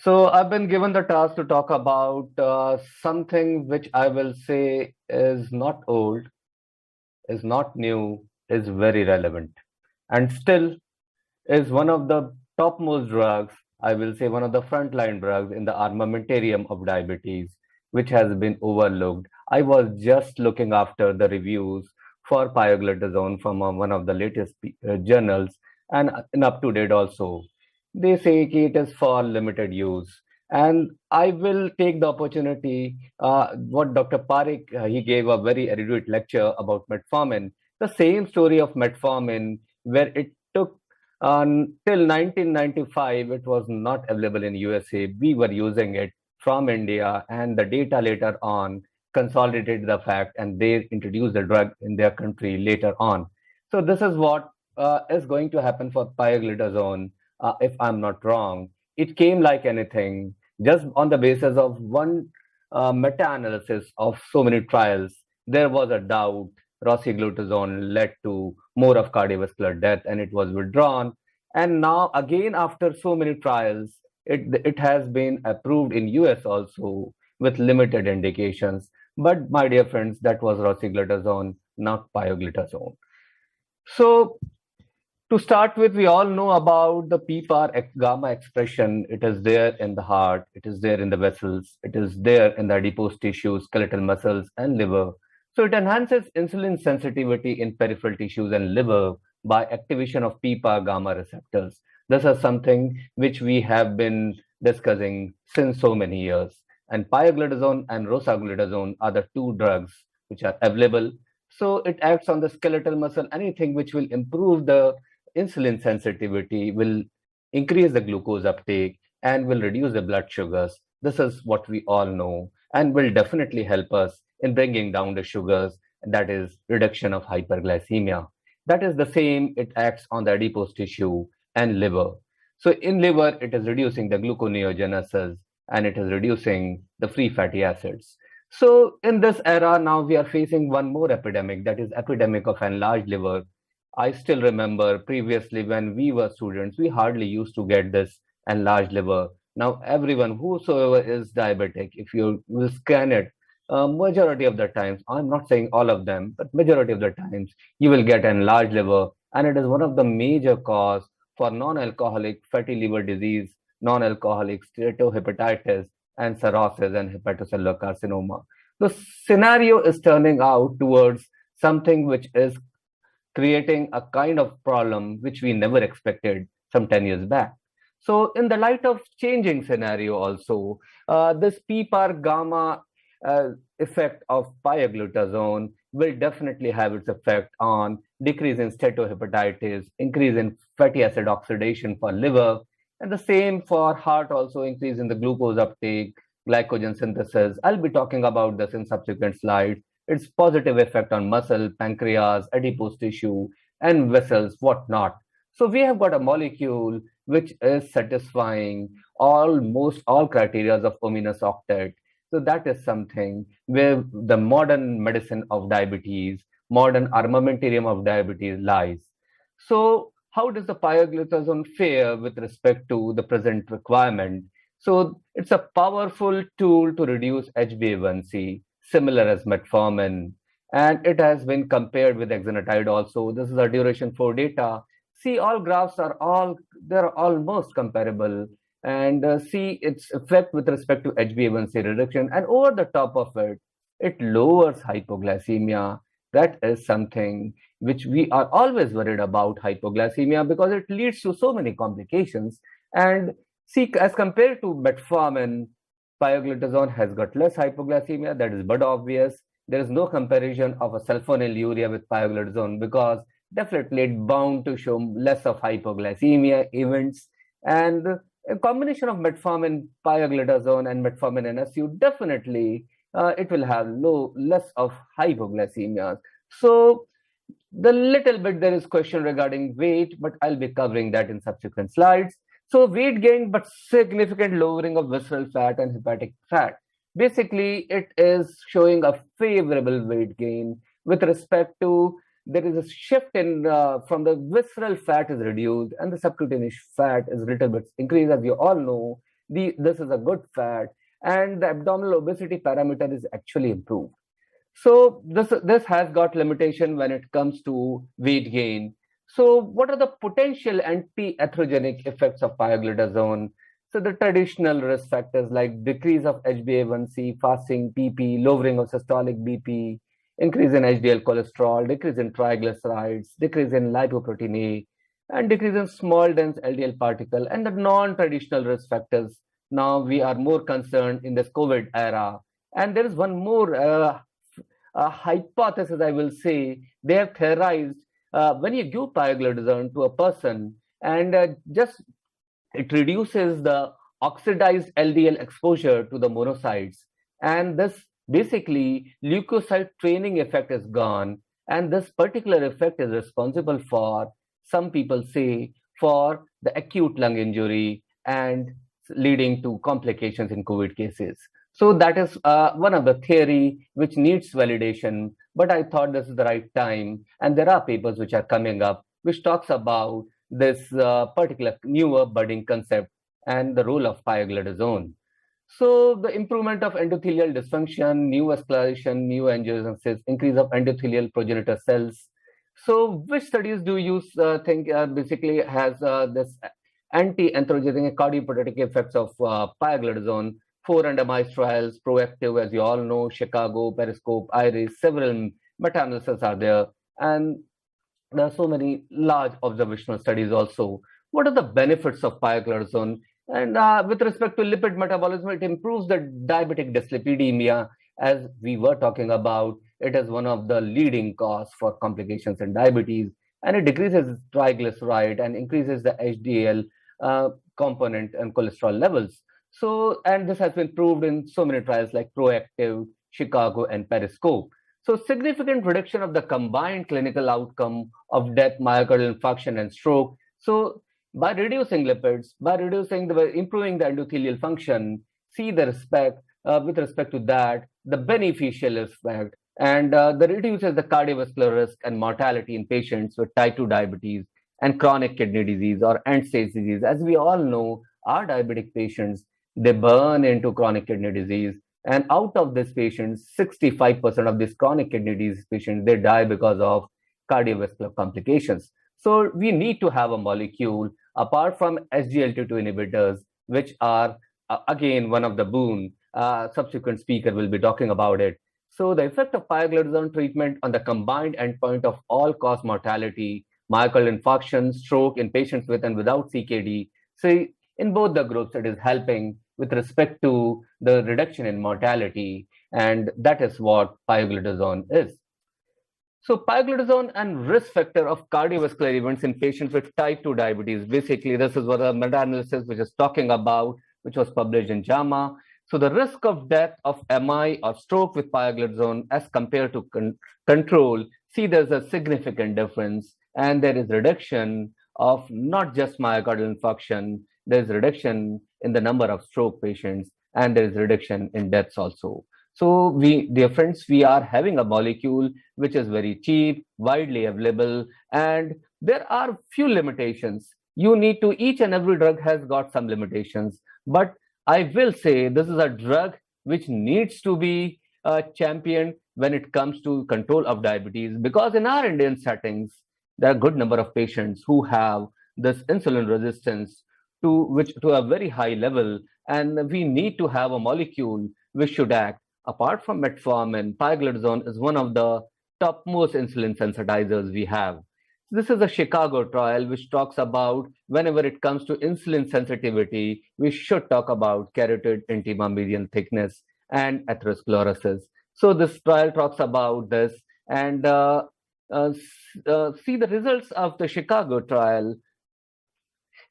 So I've been given the task to talk about something which I will say is not old, is not new, is very relevant, and still is one of the topmost drugs, I will say one of the frontline drugs in the armamentarium of diabetes, which has been overlooked. I was just looking after the reviews for pioglitazone from one of the latest journals and in up to date also. They say it is for limited use. And I will take the opportunity, what Dr. Parekh, he gave a very erudite lecture about metformin, the same story of metformin, where it took till 1995, it was not available in USA. We were using it from India, and the data later on consolidated the fact, and they introduced the drug in their country later on. So this is what is going to happen for pioglitazone, if I'm not wrong. It came like anything, just on the basis of one meta-analysis of so many trials. There was a doubt. Rosiglitazone led to more of cardiovascular death, and it was withdrawn. And now again, after so many trials, it has been approved in US also with limited indications. But my dear friends, that was rosiglitazone, not pioglitazone. So to start with, we all know about the PPAR gamma expression. It is there in the heart, it is there in the vessels, it is there in the adipose tissue, skeletal muscles, and liver. So it enhances insulin sensitivity in peripheral tissues and liver by activation of PPAR gamma receptors. This is something which we have been discussing since so many years. And pioglitazone and rosaglitazone are the two drugs which are available. So it acts on the skeletal muscle, anything which will improve the insulin sensitivity, will increase the glucose uptake, and will reduce the blood sugars. This is what we all know and will definitely help us in bringing down the sugars, that is reduction of hyperglycemia. That is the same, it acts on the adipose tissue and liver. So in liver, it is reducing the gluconeogenesis and it is reducing the free fatty acids. So in this era, now we are facing one more epidemic, that is epidemic of enlarged liver. I still remember previously when we were students, we hardly used to get this enlarged liver. Now everyone, whosoever is diabetic, if you will scan it, majority of the times, I'm not saying all of them, but majority of the times, you will get enlarged liver, and it is one of the major cause for non-alcoholic fatty liver disease, non-alcoholic steatohepatitis, and cirrhosis and hepatocellular carcinoma. The scenario is turning out towards something which is creating a kind of problem which we never expected some 10 years back. So in the light of changing scenario also, this PPAR gamma effect of pioglitazone will definitely have its effect on decrease in steatohepatitis, increase in fatty acid oxidation for liver, and the same for heart also, increase in the glucose uptake, glycogen synthesis. I'll be talking about this in subsequent slides. Its positive effect on muscle, pancreas, adipose tissue, and vessels, whatnot. So we have got a molecule which is satisfying almost all criteria of ominous octet. So that is something where the modern medicine of diabetes, modern armamentarium of diabetes lies. So how does the pioglitazone fare with respect to the present requirement? So it's a powerful tool to reduce HbA1c, similar as metformin, and it has been compared with exenatide also. This is a duration 4 data. See, all graphs are they're almost comparable, and see its effect with respect to HbA1c reduction, and over the top of it, it lowers hypoglycemia. That is something which we are always worried about, hypoglycemia, because it leads to so many complications. And see, as compared to metformin, pioglitazone has got less hypoglycemia, that is but obvious. There is no comparison of a sulfonylurea with pioglitazone because definitely it's bound to show less of hypoglycemia events. And a combination of metformin, pioglitazone, and metformin NSU, definitely it will have less of hypoglycemia. So the little bit there is question regarding weight, but I'll be covering that in subsequent slides. So weight gain, but significant lowering of visceral fat and hepatic fat. Basically, it is showing a favorable weight gain with respect to there is a shift in from the visceral fat is reduced and the subcutaneous fat is little bit increased. As you all know, this is a good fat, and the abdominal obesity parameter is actually improved. So this has got limitation when it comes to weight gain. So what are the potential anti-atherogenic effects of pioglitazone? So the traditional risk factors like decrease of HbA1c, fasting PP, lowering of systolic BP, increase in HDL cholesterol, decrease in triglycerides, decrease in lipoprotein A, and decrease in small dense LDL particle, and the non-traditional risk factors. Now we are more concerned in this COVID era. And there is one more hypothesis, I will say. They have theorized when you give pioglitazone to a person and just it reduces the oxidized LDL exposure to the monocytes, and this basically leukocyte training effect is gone, and this particular effect is responsible for, some people say, for the acute lung injury and leading to complications in COVID cases. So that is one of the theory which needs validation, but I thought this is the right time, and there are papers which are coming up which talks about this particular newer budding concept and the role of pioglitazone. So the improvement of endothelial dysfunction, new vascularization, new angiogenesis, increase of endothelial progenitor cells. So which studies do you think basically has this anti-atherogenic cardioprotective effects of pioglitazone? 4 randomized trials, proactive, as you all know, Chicago, Periscope, IRIS, several meta-analyses are there, and there are so many large observational studies also. What are the benefits of pioglitazone? And with respect to lipid metabolism, it improves the diabetic dyslipidemia, as we were talking about. It is one of the leading cause for complications in diabetes, and it decreases triglyceride and increases the HDL component and cholesterol levels. So, and this has been proved in so many trials like Proactive, Chicago, and Periscope. So, significant reduction of the combined clinical outcome of death, myocardial infarction, and stroke. So, by reducing lipids, by improving the endothelial function, see the respect with respect to that, the beneficial effect, and the reduces the cardiovascular risk and mortality in patients with type 2 diabetes and chronic kidney disease or end-stage disease. As we all know, our diabetic patients, they burn into chronic kidney disease, and out of these patients, 65% of these chronic kidney disease patients, they die because of cardiovascular complications. So we need to have a molecule apart from SGLT2 inhibitors, which are again one of the boon. Subsequent speaker will be talking about it. So the effect of pioglitazone treatment on the combined endpoint of all-cause mortality, myocardial infarction, stroke in patients with and without CKD. So in both the groups, it is helping with respect to the reduction in mortality, and that is what pioglitazone is. So pioglitazone and risk factor of cardiovascular events in patients with type 2 diabetes. Basically, this is what a meta-analysis which is talking about, which was published in JAMA. So the risk of death of MI or stroke with pioglitazone as compared to control, see there's a significant difference, and there is reduction of not just myocardial infarction, there's reduction in the number of stroke patients, and there is reduction in deaths also. So we are having a molecule which is very cheap, widely available, and there are few limitations. You need to, each and every drug has got some limitations, but I will say this is a drug which needs to be championed when it comes to control of diabetes, because in our Indian settings, there are a good number of patients who have this insulin resistance to a very high level, and we need to have a molecule which should act. Apart from metformin, pioglitazone is one of the topmost insulin sensitizers we have. This is a Chicago trial which talks about whenever it comes to insulin sensitivity, we should talk about carotid intima median thickness and atherosclerosis. So this trial talks about this, and see the results of the Chicago trial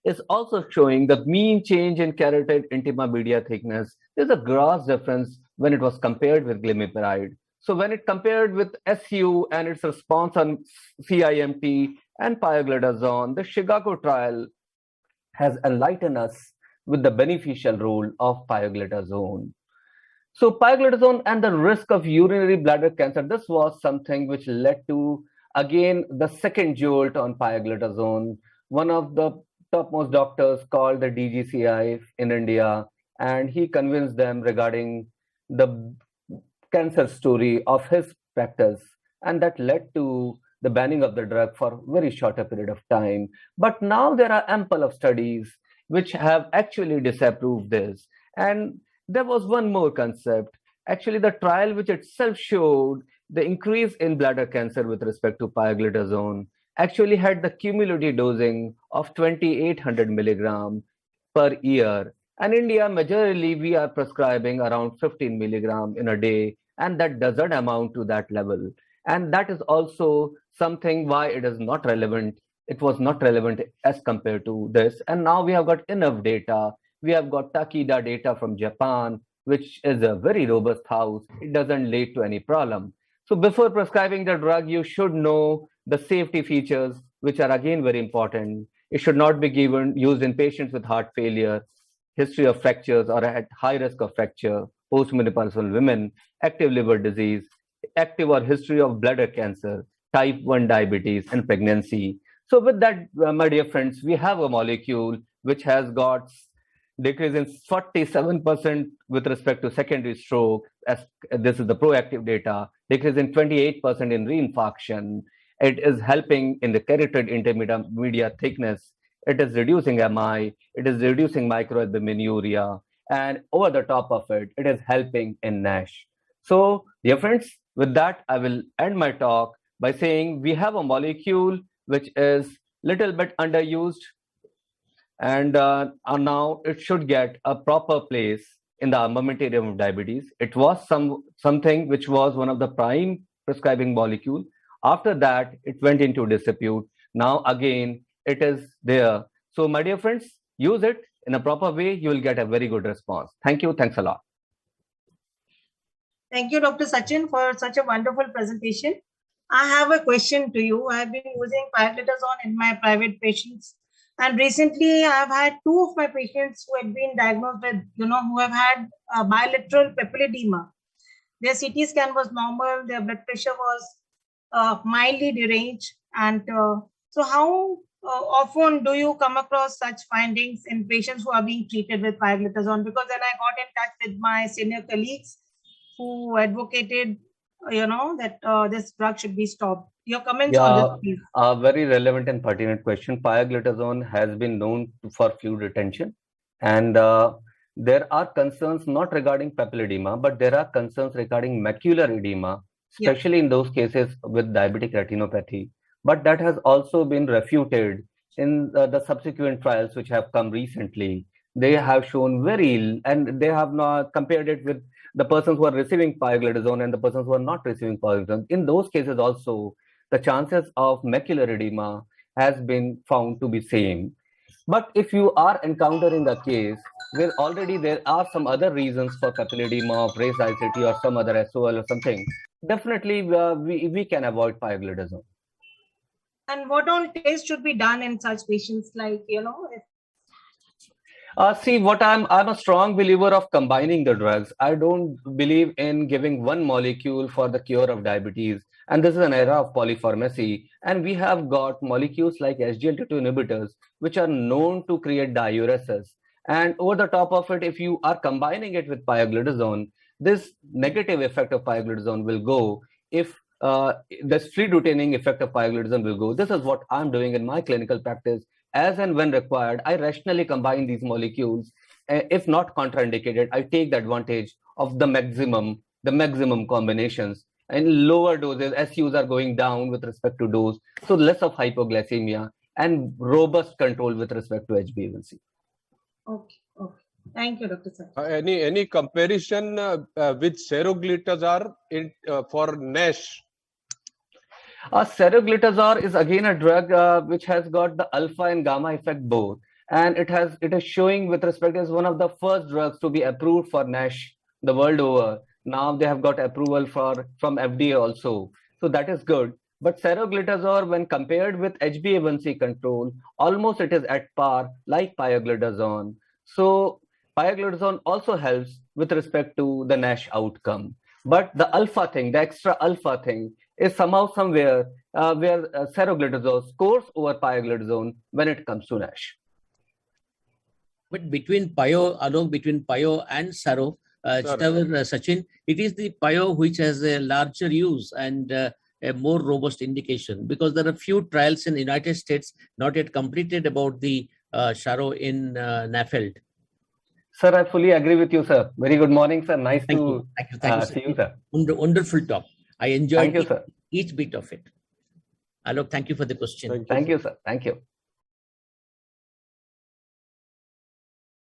is also showing the mean change in carotid intima media thickness. There's a gross difference when it was compared with glimepiride. So when it compared with SU and its response on CIMT and pioglitazone, the Chicago trial has enlightened us with the beneficial role of pioglitazone. So pioglitazone and the risk of urinary bladder cancer, this was something which led to, again, the second jolt on pioglitazone. One of the topmost doctors called the DGCI in India, and he convinced them regarding the cancer story of his practice, and that led to the banning of the drug for very shorter period of time. But now there are ample of studies which have actually disapproved this. And there was one more concept. Actually, the trial which itself showed the increase in bladder cancer with respect to pioglitazone actually had the cumulative dosing of 2800 milligram per year. And India, majorly, we are prescribing around 15 milligram in a day, and that doesn't amount to that level. And that is also something why it is not relevant. It was not relevant as compared to this. And now we have got enough data. We have got Takeda data from Japan, which is a very robust house. It doesn't lead to any problem. So before prescribing the drug, you should know the safety features, which are again very important. It should not be used in patients with heart failure, history of fractures or at high risk of fracture, postmenopausal women, active liver disease, active or history of bladder cancer, type 1 diabetes, and pregnancy. So with that, my dear friends, we have a molecule which has got decrease in 47% with respect to secondary stroke, as this is the proactive data, decrease in 28% in reinfarction. It is helping in the carotid intermediate thickness. It is reducing MI, it is reducing microalbuminuria, and over the top of it, it is helping in NASH. So, dear friends, with that, I will end my talk by saying we have a molecule which is little bit underused, and now it should get a proper place in the armamentarium of diabetes. It was something which was one of the prime prescribing molecule. After that, it went into disrepute. Now again, it is there. So my dear friends, use it in a proper way. You will get a very good response. Thank you. Thanks a lot. Thank you, Dr. Sachin, for such a wonderful presentation. I have a question to you. I have been using pioglitazone in my private patients. And recently, I've had two of my patients who had been diagnosed with, who have had bilateral papilledema. Their CT scan was normal. Their blood pressure was mildly deranged. And so how often do you come across such findings in patients who are being treated with pioglitazone? Because then I got in touch with my senior colleagues who advocated, that this drug should be stopped. Your comments on this, please. A very relevant and pertinent question. Pioglitazone has been known for fluid retention, and there are concerns not regarding papilledema, but there are concerns regarding macular edema, especially in those cases with diabetic retinopathy. But that has also been refuted in the subsequent trials which have come recently. They have shown and they have not compared it with the persons who are receiving pioglitazone and the persons who are not receiving pioglitazone. In those cases also, the chances of macular edema has been found to be same. But if you are encountering a case where already there are some other reasons for papilledema of raised ICT or some other SOL or something, definitely we can avoid pioglitazone. And what all tests should be done in such patients, like, See, what I'm a strong believer of combining the drugs. I don't believe in giving one molecule for the cure of diabetes. And this is an era of polypharmacy. And we have got molecules like SGLT2 inhibitors, which are known to create diuresis. And over the top of it, if you are combining it with pioglitazone, this negative effect of pioglitazone will go. If the street retaining effect of pioglitazone will go. This is what I'm doing in my clinical practice. As and when required, I rationally combine these molecules. If not contraindicated, I take the advantage of the maximum combinations. And lower doses, SUs are going down with respect to dose, so less of hypoglycemia and robust control with respect to HbA1c. Okay. Thank you, Dr. Sir. Any comparison with seroglitazar for NASH? Seroglitazar is again a drug which has got the alpha and gamma effect both, and it is showing with respect as one of the first drugs to be approved for NASH the world over. Now they have got approval from FDA also, so that is good. But seroglitazar, when compared with HbA1c control, almost it is at par like pioglitazone. So pioglitazone also helps with respect to the NASH outcome. But the alpha thing, the extra alpha thing, is somehow somewhere where seroglitazone scores over pioglitazone when it comes to NASH. But between between Pio and Saro, Chittawar, Sachin, it is the Pio which has a larger use and a more robust indication, because there are few trials in the United States not yet completed about the Saro in NAFLD. Sir, I fully agree with you, sir. Very good morning, sir. Nice to see you, sir. Wonderful talk. I enjoyed Thank you, sir. each bit of it. Alok, thank you for the question. Thank you, sir. Thank you.